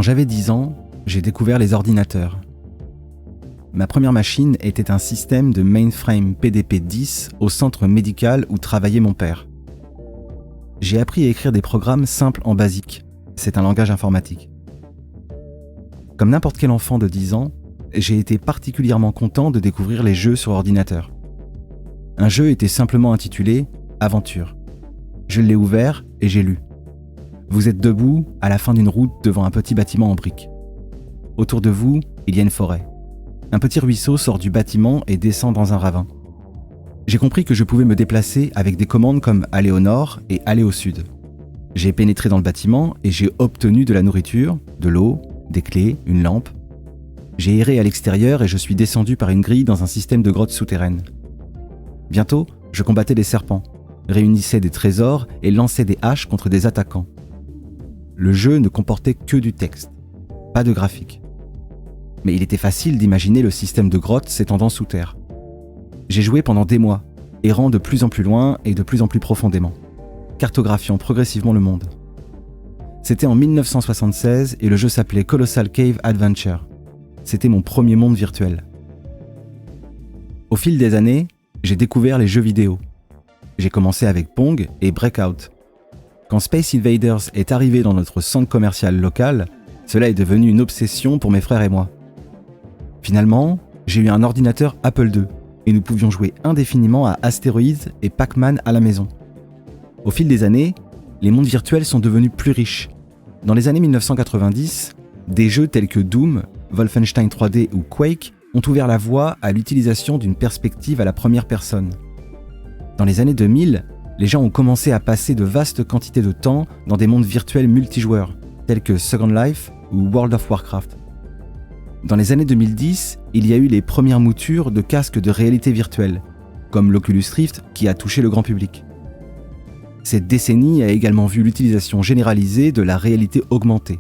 Quand j'avais 10 ans, j'ai découvert les ordinateurs. Ma première machine était un système de mainframe PDP-10 au centre médical où travaillait mon père. J'ai appris à écrire des programmes simples en BASIC. C'est un langage informatique. Comme n'importe quel enfant de 10 ans, j'ai été particulièrement content de découvrir les jeux sur ordinateur. Un jeu était simplement intitulé « Aventure ». Je l'ai ouvert et j'ai lu. Vous êtes debout à la fin d'une route devant un petit bâtiment en briques. Autour de vous, il y a une forêt. Un petit ruisseau sort du bâtiment et descend dans un ravin. J'ai compris que je pouvais me déplacer avec des commandes comme aller au nord et aller au sud. J'ai pénétré dans le bâtiment et j'ai obtenu de la nourriture, de l'eau, des clés, une lampe. J'ai erré à l'extérieur et je suis descendu par une grille dans un système de grottes souterraines. Bientôt, je combattais des serpents, réunissais des trésors et lançais des haches contre des attaquants. Le jeu ne comportait que du texte, pas de graphique. Mais il était facile d'imaginer le système de grottes s'étendant sous terre. J'ai joué pendant des mois, errant de plus en plus loin et de plus en plus profondément, cartographiant progressivement le monde. C'était en 1976 et le jeu s'appelait Colossal Cave Adventure. C'était mon premier monde virtuel. Au fil des années, j'ai découvert les jeux vidéo. J'ai commencé avec Pong et Breakout. Quand Space Invaders est arrivé dans notre centre commercial local, cela est devenu une obsession pour mes frères et moi. Finalement, j'ai eu un ordinateur Apple II et nous pouvions jouer indéfiniment à Asteroids et Pac-Man à la maison. Au fil des années, les mondes virtuels sont devenus plus riches. Dans les années 1990, des jeux tels que Doom, Wolfenstein 3D ou Quake ont ouvert la voie à l'utilisation d'une perspective à la première personne. Dans les années 2000, les gens ont commencé à passer de vastes quantités de temps dans des mondes virtuels multijoueurs, tels que Second Life ou World of Warcraft. Dans les années 2010, il y a eu les premières moutures de casques de réalité virtuelle, comme l'Oculus Rift qui a touché le grand public. Cette décennie a également vu l'utilisation généralisée de la réalité augmentée,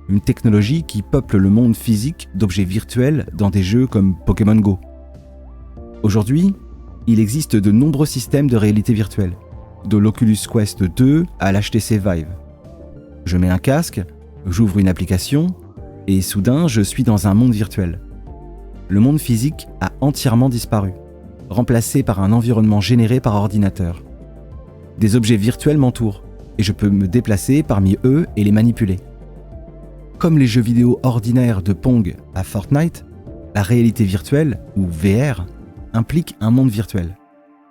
une technologie qui peuple le monde physique d'objets virtuels dans des jeux comme Pokémon Go. Aujourd'hui, il existe de nombreux systèmes de réalité virtuelle, de l'Oculus Quest 2 à l'HTC Vive. Je mets un casque, j'ouvre une application, et soudain je suis dans un monde virtuel. Le monde physique a entièrement disparu, remplacé par un environnement généré par ordinateur. Des objets virtuels m'entourent, et je peux me déplacer parmi eux et les manipuler. Comme les jeux vidéo ordinaires de Pong à Fortnite, la réalité virtuelle, ou VR, implique un monde virtuel,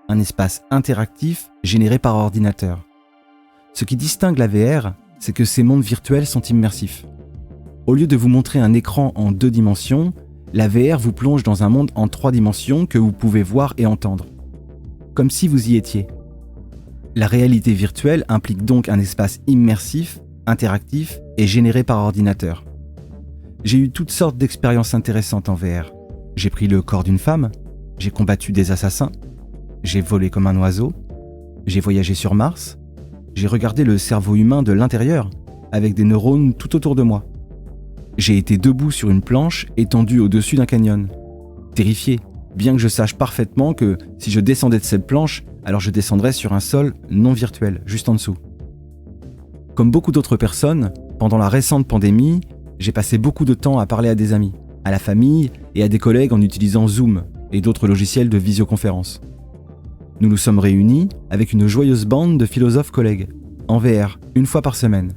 un espace interactif généré par ordinateur. Ce qui distingue la VR, c'est que ces mondes virtuels sont immersifs. Au lieu de vous montrer un écran en 2 dimensions, la VR vous plonge dans un monde en 3 dimensions que vous pouvez voir et entendre, comme si vous y étiez. La réalité virtuelle implique donc un espace immersif, interactif et généré par ordinateur. J'ai eu toutes sortes d'expériences intéressantes en VR. J'ai pris le corps d'une femme, j'ai combattu des assassins, j'ai volé comme un oiseau, j'ai voyagé sur Mars, j'ai regardé le cerveau humain de l'intérieur, avec des neurones tout autour de moi. J'ai été debout sur une planche étendue au-dessus d'un canyon, terrifié, bien que je sache parfaitement que si je descendais de cette planche, alors je descendrais sur un sol non virtuel, juste en dessous. Comme beaucoup d'autres personnes, pendant la récente pandémie, j'ai passé beaucoup de temps à parler à des amis, à la famille et à des collègues en utilisant Zoom et d'autres logiciels de visioconférence. Nous nous sommes réunis avec une joyeuse bande de philosophes collègues, en VR, une fois par semaine.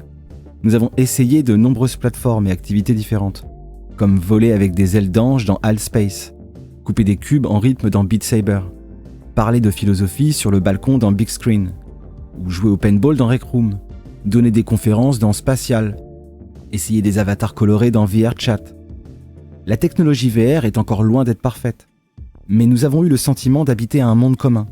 Nous avons essayé de nombreuses plateformes et activités différentes, comme voler avec des ailes d'ange dans HAL Space, couper des cubes en rythme dans Beat Saber, parler de philosophie sur le balcon dans Big Screen, ou jouer au paintball dans Rec Room, donner des conférences dans Spatial, essayer des avatars colorés dans VR Chat. La technologie VR est encore loin d'être parfaite, mais nous avons eu le sentiment d'habiter un monde commun.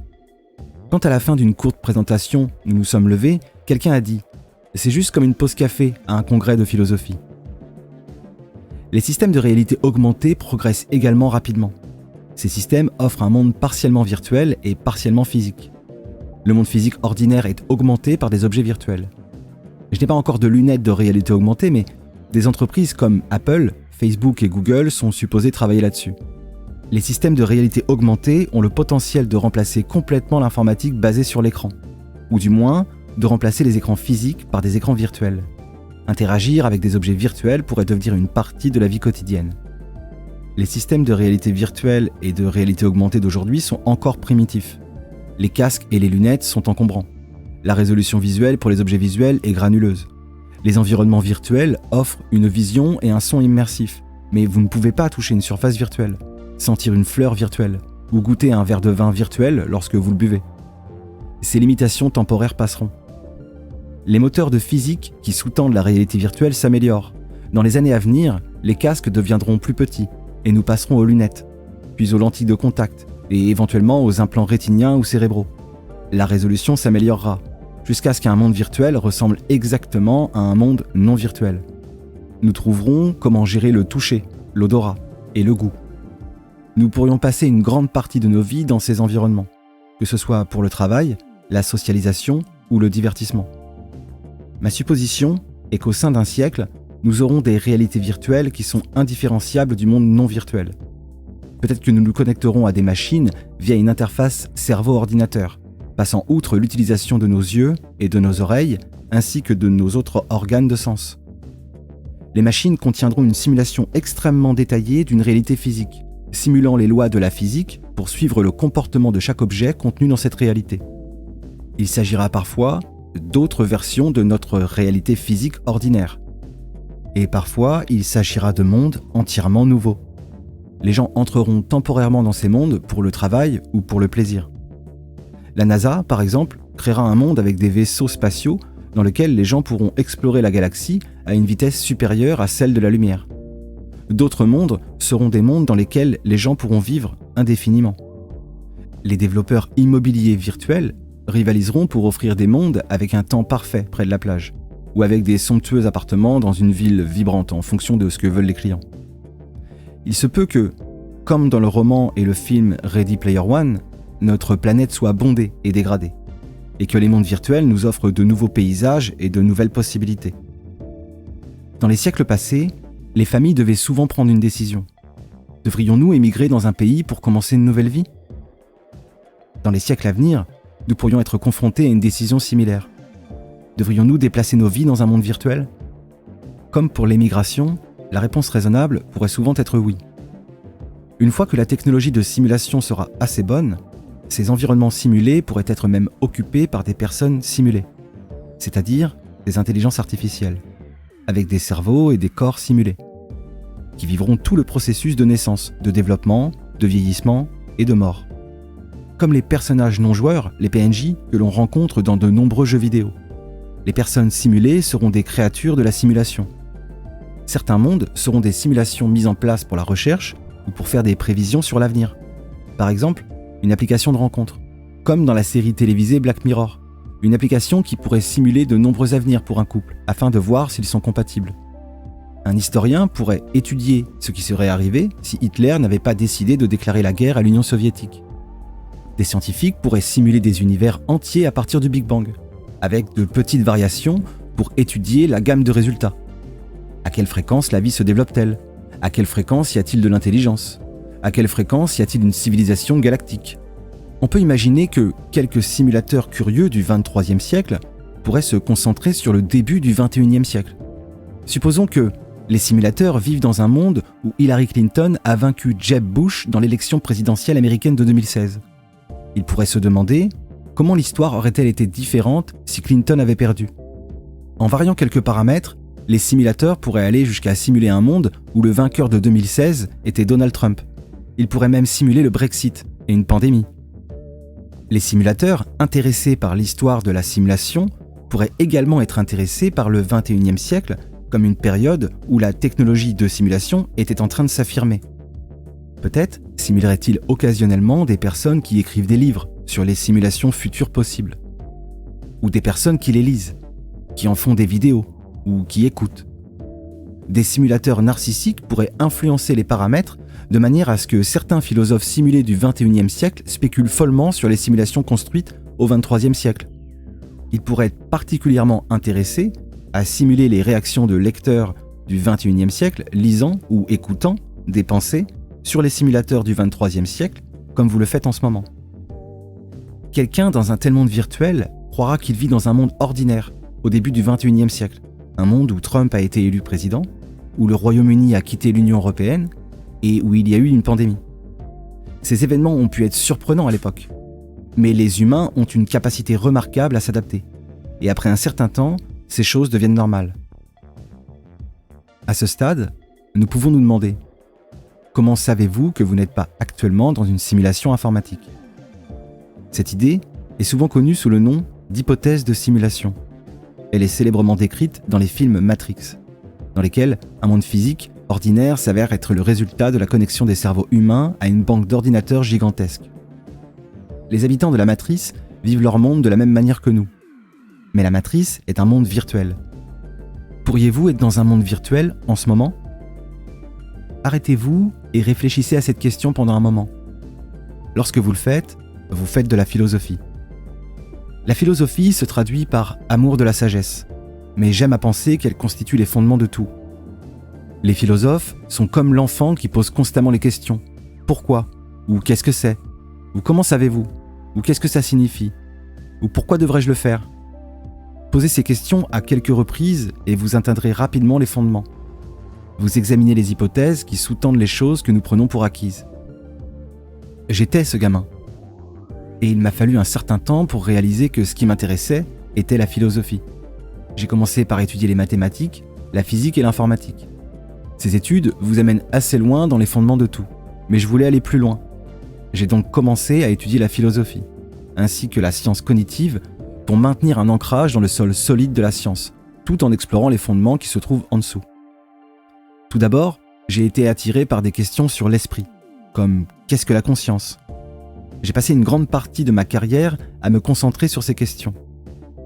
Quand à la fin d'une courte présentation, nous nous sommes levés, quelqu'un a dit « C'est juste comme une pause café à un congrès de philosophie ». Les systèmes de réalité augmentée progressent également rapidement. Ces systèmes offrent un monde partiellement virtuel et partiellement physique. Le monde physique ordinaire est augmenté par des objets virtuels. Je n'ai pas encore de lunettes de réalité augmentée, mais des entreprises comme Apple, Facebook et Google sont supposées travailler là-dessus. Les systèmes de réalité augmentée ont le potentiel de remplacer complètement l'informatique basée sur l'écran, ou du moins de remplacer les écrans physiques par des écrans virtuels. Interagir avec des objets virtuels pourrait devenir une partie de la vie quotidienne. Les systèmes de réalité virtuelle et de réalité augmentée d'aujourd'hui sont encore primitifs. Les casques et les lunettes sont encombrants. La résolution visuelle pour les objets visuels est granuleuse. Les environnements virtuels offrent une vision et un son immersifs, mais vous ne pouvez pas toucher une surface virtuelle, sentir une fleur virtuelle ou goûter un verre de vin virtuel lorsque vous le buvez. Ces limitations temporaires passeront. Les moteurs de physique qui sous-tendent la réalité virtuelle s'améliorent. Dans les années à venir, les casques deviendront plus petits et nous passerons aux lunettes, puis aux lentilles de contact et éventuellement aux implants rétiniens ou cérébraux. La résolution s'améliorera jusqu'à ce qu'un monde virtuel ressemble exactement à un monde non virtuel. Nous trouverons comment gérer le toucher, l'odorat et le goût. Nous pourrions passer une grande partie de nos vies dans ces environnements, que ce soit pour le travail, la socialisation ou le divertissement. Ma supposition est qu'au sein d'un siècle, nous aurons des réalités virtuelles qui sont indifférenciables du monde non virtuel. Peut-être que nous nous connecterons à des machines via une interface cerveau-ordinateur, passant outre l'utilisation de nos yeux et de nos oreilles, ainsi que de nos autres organes de sens. Les machines contiendront une simulation extrêmement détaillée d'une réalité physique, simulant les lois de la physique pour suivre le comportement de chaque objet contenu dans cette réalité. Il s'agira parfois d'autres versions de notre réalité physique ordinaire. Et parfois, il s'agira de mondes entièrement nouveaux. Les gens entreront temporairement dans ces mondes pour le travail ou pour le plaisir. La NASA, par exemple, créera un monde avec des vaisseaux spatiaux dans lequel les gens pourront explorer la galaxie à une vitesse supérieure à celle de la lumière. D'autres mondes seront des mondes dans lesquels les gens pourront vivre indéfiniment. Les développeurs immobiliers virtuels rivaliseront pour offrir des mondes avec un temps parfait près de la plage, ou avec des somptueux appartements dans une ville vibrante en fonction de ce que veulent les clients. Il se peut que, comme dans le roman et le film Ready Player One, notre planète soit bondée et dégradée, et que les mondes virtuels nous offrent de nouveaux paysages et de nouvelles possibilités. Dans les siècles passés, les familles devaient souvent prendre une décision. Devrions-nous émigrer dans un pays pour commencer une nouvelle vie ? Dans les siècles à venir, nous pourrions être confrontés à une décision similaire. Devrions-nous déplacer nos vies dans un monde virtuel ? Comme pour l'émigration, la réponse raisonnable pourrait souvent être oui. Une fois que la technologie de simulation sera assez bonne, ces environnements simulés pourraient être même occupés par des personnes simulées, c'est-à-dire des intelligences artificielles, avec des cerveaux et des corps simulés, qui vivront tout le processus de naissance, de développement, de vieillissement et de mort. Comme les personnages non-joueurs, les PNJ, que l'on rencontre dans de nombreux jeux vidéo. Les personnes simulées seront des créatures de la simulation. Certains mondes seront des simulations mises en place pour la recherche ou pour faire des prévisions sur l'avenir. Par exemple, une application de rencontre, comme dans la série télévisée Black Mirror, une application qui pourrait simuler de nombreux avenirs pour un couple, afin de voir s'ils sont compatibles. Un historien pourrait étudier ce qui serait arrivé si Hitler n'avait pas décidé de déclarer la guerre à l'Union soviétique. Des scientifiques pourraient simuler des univers entiers à partir du Big Bang, avec de petites variations pour étudier la gamme de résultats. À quelle fréquence la vie se développe-t-elle ? À quelle fréquence y a-t-il de l'intelligence ? À quelle fréquence y a-t-il une civilisation galactique ? On peut imaginer que quelques simulateurs curieux du XXIIIe siècle pourraient se concentrer sur le début du XXIe siècle. Supposons que les simulateurs vivent dans un monde où Hillary Clinton a vaincu Jeb Bush dans l'élection présidentielle américaine de 2016. Ils pourraient se demander comment l'histoire aurait-elle été différente si Clinton avait perdu. En variant quelques paramètres, les simulateurs pourraient aller jusqu'à simuler un monde où le vainqueur de 2016 était Donald Trump. Ils pourraient même simuler le Brexit et une pandémie. Les simulateurs intéressés par l'histoire de la simulation pourraient également être intéressés par le XXIe siècle comme une période où la technologie de simulation était en train de s'affirmer. Peut-être simuleraient-ils occasionnellement des personnes qui écrivent des livres sur les simulations futures possibles, ou des personnes qui les lisent, qui en font des vidéos ou qui écoutent. Des simulateurs narcissiques pourraient influencer les paramètres de manière à ce que certains philosophes simulés du XXIe siècle spéculent follement sur les simulations construites au XXIIIe siècle. Ils pourraient être particulièrement intéressés à simuler les réactions de lecteurs du XXIe siècle lisant ou écoutant des pensées sur les simulateurs du XXIIIe siècle, comme vous le faites en ce moment. Quelqu'un dans un tel monde virtuel croira qu'il vit dans un monde ordinaire au début du XXIe siècle, Un monde où Trump a été élu président, où le Royaume-Uni a quitté l'Union européenne et où il y a eu une pandémie. Ces événements ont pu être surprenants à l'époque, mais les humains ont une capacité remarquable à s'adapter. Et après un certain temps, ces choses deviennent normales. À ce stade, nous pouvons nous demander: comment savez-vous que vous n'êtes pas actuellement dans une simulation informatique ? Cette idée est souvent connue sous le nom d'hypothèse de simulation. Elle est célèbrement décrite dans les films Matrix, dans lesquels un monde physique ordinaire s'avère être le résultat de la connexion des cerveaux humains à une banque d'ordinateurs gigantesque. Les habitants de la matrice vivent leur monde de la même manière que nous. Mais la matrice est un monde virtuel. Pourriez-vous être dans un monde virtuel en ce moment ? Arrêtez-vous et réfléchissez à cette question pendant un moment. Lorsque vous faites de la philosophie. La philosophie se traduit par amour de la sagesse, mais j'aime à penser qu'elle constitue les fondements de tout. Les philosophes sont comme l'enfant qui pose constamment les questions. Pourquoi ? Ou qu'est-ce que c'est ? Ou comment savez-vous ? Ou qu'est-ce que ça signifie ? Ou pourquoi devrais-je le faire ? Posez ces questions à quelques reprises et vous atteindrez rapidement les fondements. Vous examinez les hypothèses qui sous-tendent les choses que nous prenons pour acquises. J'étais ce gamin. Et il m'a fallu un certain temps pour réaliser que ce qui m'intéressait était la philosophie. J'ai commencé par étudier les mathématiques, la physique et l'informatique. Ces études vous amènent assez loin dans les fondements de tout, mais je voulais aller plus loin. J'ai donc commencé à étudier la philosophie, ainsi que la science cognitive, pour maintenir un ancrage dans le sol solide de la science, tout en explorant les fondements qui se trouvent en dessous. Tout d'abord, j'ai été attiré par des questions sur l'esprit, comme qu'est-ce que la conscience ? J'ai passé une grande partie de ma carrière à me concentrer sur ces questions.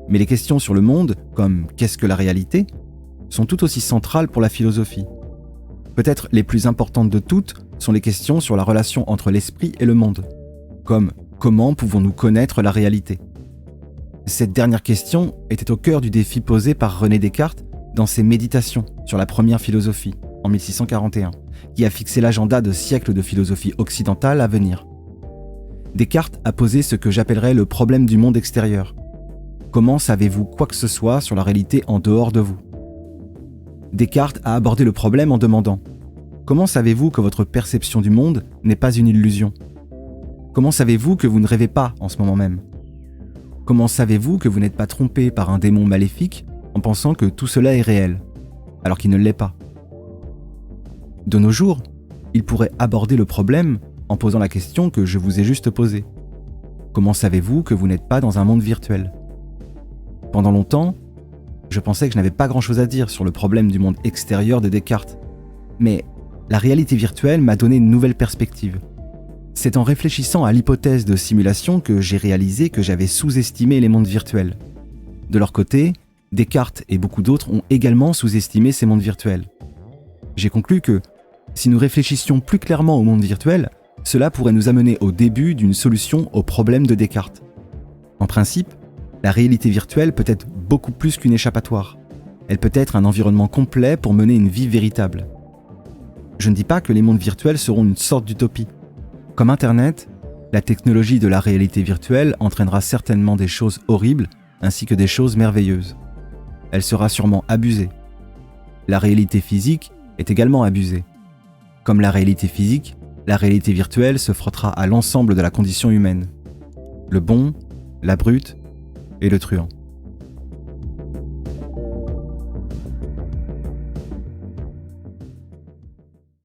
Mais les questions sur le monde, comme qu'est-ce que la réalité, sont tout aussi centrales pour la philosophie. Peut-être les plus importantes de toutes sont les questions sur la relation entre l'esprit et le monde, comme comment pouvons-nous connaître la réalité ? Cette dernière question était au cœur du défi posé par René Descartes dans ses Méditations sur la première philosophie, en 1641, qui a fixé l'agenda de siècles de philosophie occidentale à venir. Descartes a posé ce que j'appellerais le problème du monde extérieur. Comment savez-vous quoi que ce soit sur la réalité en dehors de vous ? Descartes a abordé le problème en demandant: comment savez-vous que votre perception du monde n'est pas une illusion ? Comment savez-vous que vous ne rêvez pas en ce moment même ? Comment savez-vous que vous n'êtes pas trompé par un démon maléfique en pensant que tout cela est réel, alors qu'il ne l'est pas ? De nos jours, il pourrait aborder le problème en posant la question que je vous ai juste posée. Comment savez-vous que vous n'êtes pas dans un monde virtuel ? Pendant longtemps, je pensais que je n'avais pas grand-chose à dire sur le problème du monde extérieur de Descartes. Mais la réalité virtuelle m'a donné une nouvelle perspective. C'est en réfléchissant à l'hypothèse de simulation que j'ai réalisé que j'avais sous-estimé les mondes virtuels. De leur côté, Descartes et beaucoup d'autres ont également sous-estimé ces mondes virtuels. J'ai conclu que, si nous réfléchissions plus clairement au monde virtuel, cela pourrait nous amener au début d'une solution au problème de Descartes. En principe, la réalité virtuelle peut être beaucoup plus qu'une échappatoire. Elle peut être un environnement complet pour mener une vie véritable. Je ne dis pas que les mondes virtuels seront une sorte d'utopie. Comme Internet, la technologie de la réalité virtuelle entraînera certainement des choses horribles ainsi que des choses merveilleuses. Elle sera sûrement abusée. La réalité physique est également abusée. Comme la réalité physique, la réalité virtuelle se frottera à l'ensemble de la condition humaine. Le bon, la brute et le truand.